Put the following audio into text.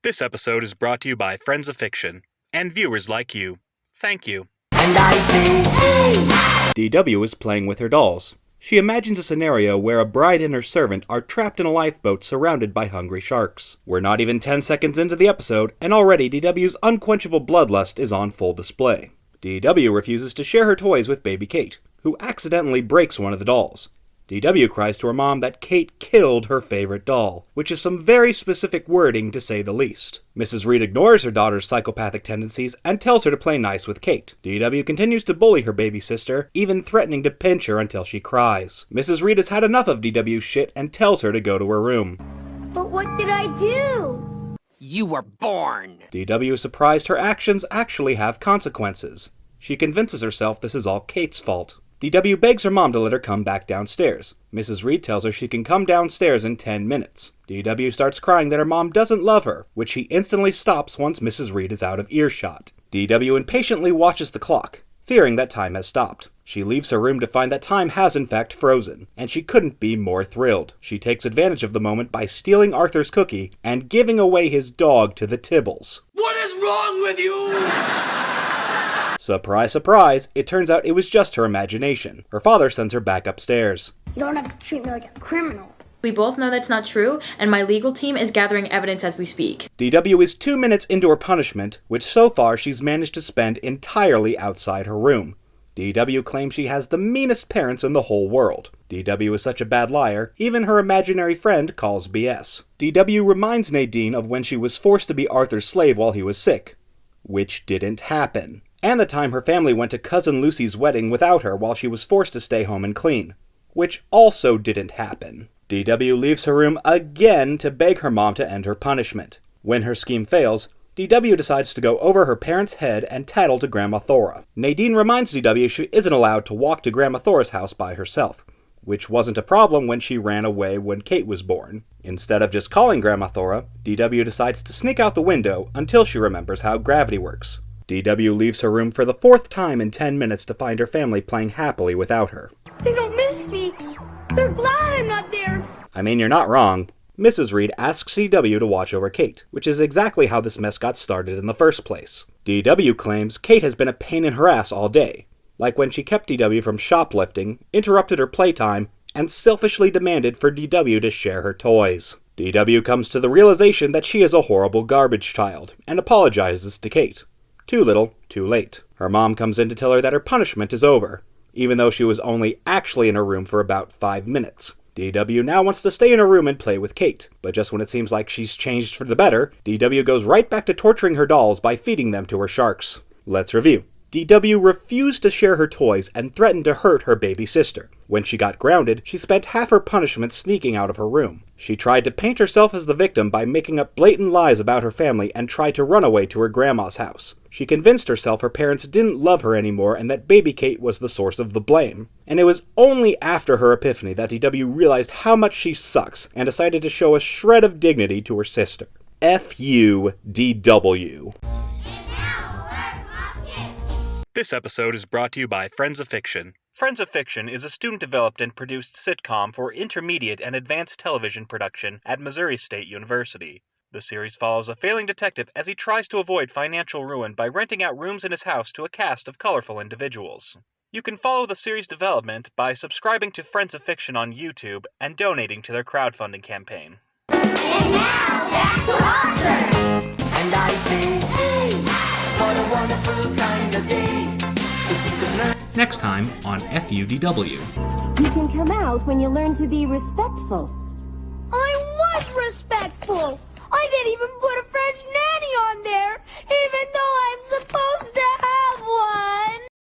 This episode is brought to you by Friends of Fiction and viewers like you. Thank you. And I say, hey! DW is playing with her dolls. She imagines a scenario where a bride and her servant are trapped in a lifeboat surrounded by hungry sharks. We're not even 10 seconds into the episode, and already DW's unquenchable bloodlust is on full display. DW refuses to share her toys with baby Kate, who accidentally breaks one of the dolls. DW cries to her mom that Kate killed her favorite doll, which is some very specific wording to say the least. Mrs. Reed ignores her daughter's psychopathic tendencies and tells her to play nice with Kate. DW continues to bully her baby sister, even threatening to pinch her until she cries. Mrs. Reed has had enough of DW's shit and tells her to go to her room. But what did I do? You were born! DW is surprised her actions actually have consequences. She convinces herself this is all Kate's fault. DW begs her mom to let her come back downstairs. Mrs. Reed tells her she can come downstairs in 10 minutes. DW starts crying that her mom doesn't love her, which she instantly stops once Mrs. Reed is out of earshot. DW impatiently watches the clock, fearing that time has stopped. She leaves her room to find that time has in fact frozen, and she couldn't be more thrilled. She takes advantage of the moment by stealing Arthur's cookie and giving away his dog to the Tibbles. What is wrong with you? Surprise, surprise, it turns out it was just her imagination. Her father sends her back upstairs. You don't have to treat me like a criminal. We both know that's not true, and my legal team is gathering evidence as we speak. DW is 2 minutes into her punishment, which so far she's managed to spend entirely outside her room. DW claims she has the meanest parents in the whole world. DW is such a bad liar, even her imaginary friend calls BS. DW reminds Nadine of when she was forced to be Arthur's slave while he was sick, which didn't happen. And the time her family went to Cousin Lucy's wedding without her while she was forced to stay home and clean, which also didn't happen. DW leaves her room again to beg her mom to end her punishment. When her scheme fails, DW decides to go over her parents' head and tattle to Grandma Thora. Nadine reminds DW she isn't allowed to walk to Grandma Thora's house by herself, which wasn't a problem when she ran away when Kate was born. Instead of just calling Grandma Thora, DW decides to sneak out the window until she remembers how gravity works. DW leaves her room for the 4th time in 10 minutes to find her family playing happily without her. They don't miss me. They're glad I'm not there. I mean, you're not wrong. Mrs. Reed asks DW to watch over Kate, which is exactly how this mess got started in the first place. DW claims Kate has been a pain in her ass all day, like when she kept DW from shoplifting, interrupted her playtime, and selfishly demanded for DW to share her toys. DW comes to the realization that she is a horrible garbage child, and apologizes to Kate. Too little, too late. Her mom comes in to tell her that her punishment is over, even though she was only actually in her room for about 5 minutes. DW now wants to stay in her room and play with Kate, but just when it seems like she's changed for the better, DW goes right back to torturing her dolls by feeding them to her sharks. Let's review. DW refused to share her toys and threatened to hurt her baby sister. When she got grounded, she spent half her punishment sneaking out of her room. She tried to paint herself as the victim by making up blatant lies about her family and tried to run away to her grandma's house. She convinced herself her parents didn't love her anymore and that baby Kate was the source of the blame. And it was only after her epiphany that DW realized how much she sucks and decided to show a shred of dignity to her sister. F you, DW. This episode is brought to you by Friends of Fiction. Friends of Fiction is a student-developed and produced sitcom for intermediate and advanced television production at Missouri State University. The series follows a failing detective as he tries to avoid financial ruin by renting out rooms in his house to a cast of colorful individuals. You can follow the series' development by subscribing to Friends of Fiction on YouTube and donating to their crowdfunding campaign. And now, back to Arthur. And I say, hey, what a wonderful kind of day. If you could learn. Next time on FUDW. You can come out when you learn to be respectful. I was respectful. I didn't even put a